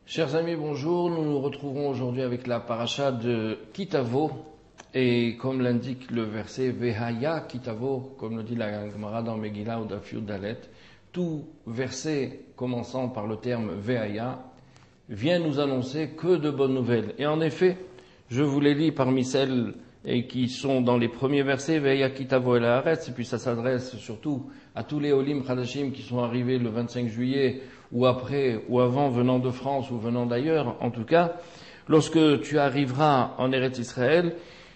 Chers amis, bonjour. Nous nous retrouvons aujourd'hui avec la paracha de Kitavo. Et comme l'indique le verset Vehaya Kitavo, comme le dit la Gemara dans Megillah ou Daf Yud Dalet, tout verset commençant par le terme Vehaya vient nous annoncer que de bonnes nouvelles. Et en effet, je vous les lis parmi celles qui sont dans les premiers versets, Vehaya Kitavo el Haaretz, et puis ça s'adresse surtout à tous les Olim Chadashim qui sont arrivés le 25 juillet, ou après, ou avant, venant de France ou venant d'ailleurs, en tout cas, lorsque tu arriveras en Eretz Israël,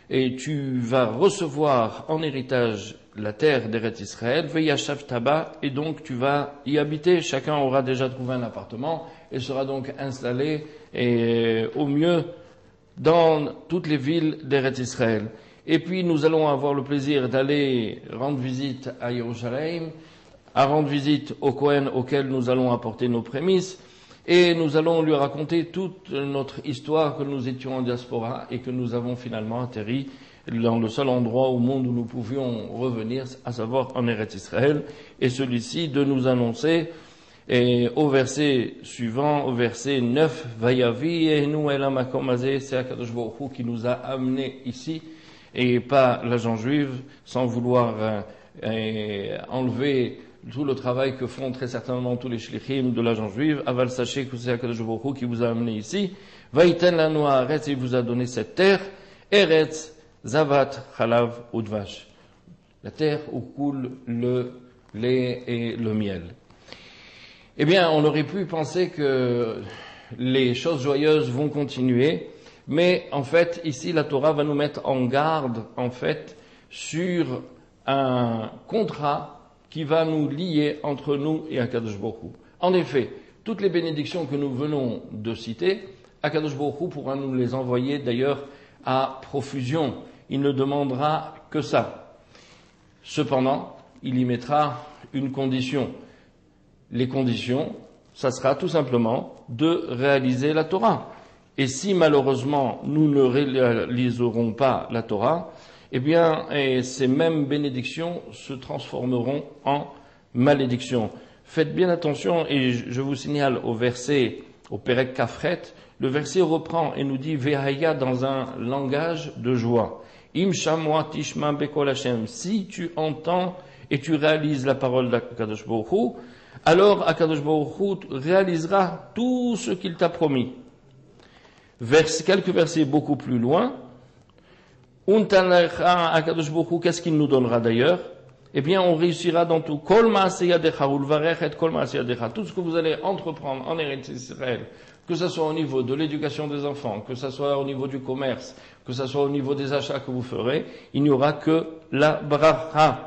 et tu vas recevoir en héritage la terre d'Eretz Israël, Veyashav Taba, et donc tu vas y habiter. Chacun aura déjà trouvé un appartement et sera donc installé au mieux dans toutes les villes d'Eretz Israël. Et puis nous allons avoir le plaisir d'aller rendre visite à Yerushalayim, à rendre visite au Kohen auquel nous allons apporter nos prémices, et nous allons lui raconter toute notre histoire que nous étions en diaspora et que nous avons finalement atterri dans le seul endroit au monde où nous pouvions revenir, à savoir en Eretz Israël, et celui-ci de nous annoncer au verset suivant, au verset 9, Vayavi enu el hamakom hazeh, c'est HaKadosh Baruch Hu qui nous a amenés ici, et pas l'agent juive, sans vouloir enlever tout le travail que font très certainement tous les shlichim de l'agent juive. Aval, sachez que c'est HaKadosh Baruch Hu qui vous a amené ici. Vaïten lanu haaretz, il vous a donné cette terre. Eretz, zavat, chalav, udvash. La terre où coule le lait et le miel. Eh bien, on aurait pu penser que les choses joyeuses vont continuer, mais en fait, ici, la Torah va nous mettre en garde, en fait, sur un contrat qui va nous lier entre nous et HaKadosh Baruch Hu. En effet, toutes les bénédictions que nous venons de citer, HaKadosh Baruch Hu pourra nous les envoyer d'ailleurs à profusion. Il ne demandera que ça. Cependant, il y mettra une condition. Les conditions, ça sera tout simplement de réaliser la Torah. Et si malheureusement nous ne réaliserons pas la Torah, eh bien, ces mêmes bénédictions se transformeront en malédictions. Faites bien attention, et je vous signale au verset, au Perek Kafret, le verset reprend et nous dit Vehaya dans un langage de joie. Im shamua tishma bekol Hashem. Si tu entends et tu réalises la parole d'Akadosh Baruch Hu, alors Akadosh Baruch Hu réalisera tout ce qu'il t'a promis. Quelques versets beaucoup plus loin, Akadosh Baruch Hu, qu'est-ce qu'il nous donnera d'ailleurs? Eh bien, on réussira dans tout. Kol ma'aseyadecha ulvarech et kol ma'aseyadecha. Tout ce que vous allez entreprendre en Eretz Israël, que ce soit au niveau de l'éducation des enfants, que ce soit au niveau du commerce, que ce soit au niveau des achats que vous ferez, il n'y aura que la bracha.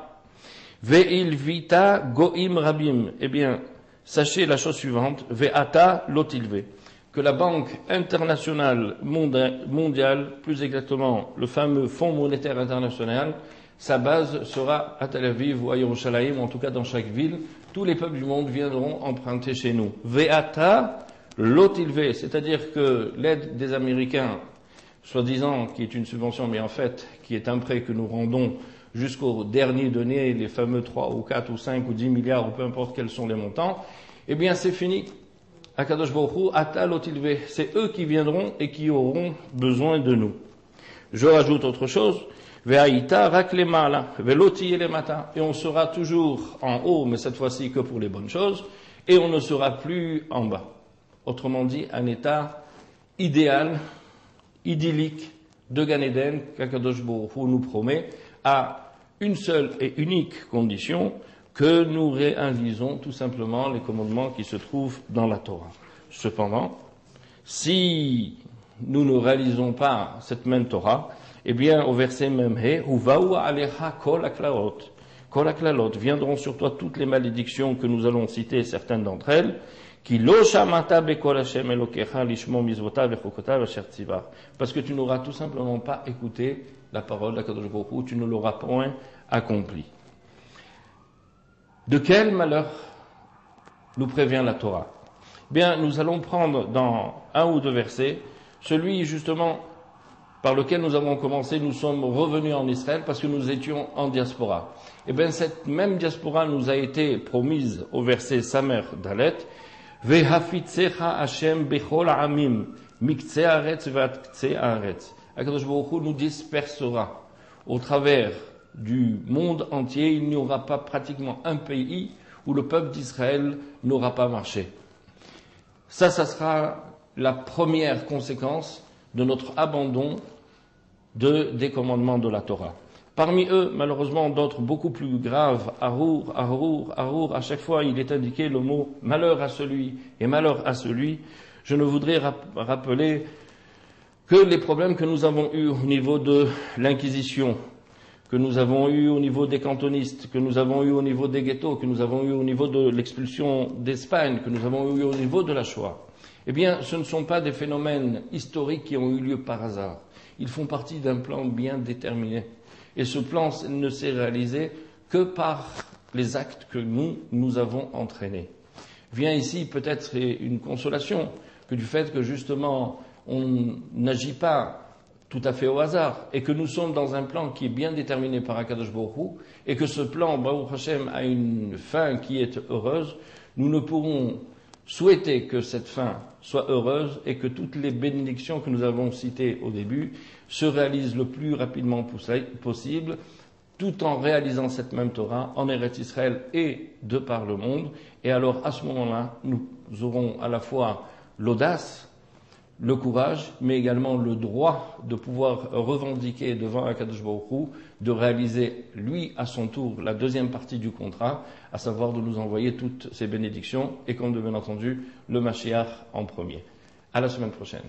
Ve'il vita go'im rabim. Eh bien, sachez la chose suivante. Ve'ata lotilve. Que la Banque internationale mondiale, plus exactement le fameux Fonds monétaire international, sa base sera à Tel Aviv ou à Yerushalayim, en tout cas dans chaque ville. Tous les peuples du monde viendront emprunter chez nous. Ve'ata lotilve, c'est-à-dire que l'aide des Américains, soi-disant qui est une subvention, mais en fait qui est un prêt que nous rendons jusqu'au dernier donné, les fameux 3 ou 4 ou 5 ou 10 milliards, ou peu importe quels sont les montants, eh bien c'est fini. Akadosh Baruch Hu, Ata lotilve, c'est eux qui viendront et qui auront besoin de nous. Je rajoute autre chose, Ve'aïta rak lemala, ve'loti elemata, et on sera toujours en haut, mais cette fois-ci que pour les bonnes choses, et on ne sera plus en bas. Autrement dit, un état idéal, idyllique de Gan Eden qu'Akadosh Baruch Hu nous promet, à une seule et unique condition, que nous réalisons tout simplement les commandements qui se trouvent dans la Torah. Cependant, si nous ne réalisons pas cette même Torah, eh bien, au verset même, Uvaou alecha kol aklalot. Kol aklalot, viendront sur toi toutes les malédictions que nous allons citer, certaines d'entre elles, qui lo shamata bekol Hashem elokecha lishmo mizvotav vechokotav asher tzivar. Parce que tu n'auras tout simplement pas écouté la parole d'Akadosh Baruch Hu, tu ne l'auras point accomplie. De quel malheur nous prévient la Torah? Bien, nous allons prendre dans un ou deux versets celui justement par lequel nous avons commencé. Nous sommes revenus en Israël parce que nous étions en diaspora. Et bien, cette même diaspora nous a été promise au verset Samer Dalet. Vehafitzecha Hashem bechol ha'amim, miktseh haaretz ve'ad ktseh haaretz. Akadosh Baruch Hu nous dispersera au travers du monde entier. Il n'y aura pas pratiquement un pays où le peuple d'Israël n'aura pas marché. Ça sera la première conséquence de notre abandon des commandements de la Torah. Parmi eux, malheureusement, d'autres beaucoup plus graves, Arour, Arour, Arour, à chaque fois il est indiqué le mot malheur à celui et malheur à celui. Je ne voudrais rappeler que les problèmes que nous avons eus au niveau de l'Inquisition, que nous avons eus au niveau des cantonistes, que nous avons eus au niveau des ghettos, que nous avons eus au niveau de l'expulsion d'Espagne, que nous avons eus au niveau de la Shoah, eh bien, ce ne sont pas des phénomènes historiques qui ont eu lieu par hasard. Ils font partie d'un plan bien déterminé. Et ce plan ne s'est réalisé que par les actes que nous avons entraînés. Vient ici peut-être une consolation que du fait que justement on n'agit pas tout à fait au hasard et que nous sommes dans un plan qui est bien déterminé par Akadosh Baruch Hu et que ce plan, Baruch Hashem, a une fin qui est heureuse. Nous ne pourrons souhaiter que cette fin soit heureuse et que toutes les bénédictions que nous avons citées au début se réalisent le plus rapidement possible, tout en réalisant cette même Torah en Eretz Israël et de par le monde. Et alors, à ce moment-là, nous aurons à la fois l'audace, le courage, mais également le droit de pouvoir revendiquer devant Akadosh Baruch Hu, de réaliser, lui, à son tour, la deuxième partie du contrat, à savoir de nous envoyer toutes ces bénédictions, et comme de bien entendu, le Mashiach en premier. À la semaine prochaine.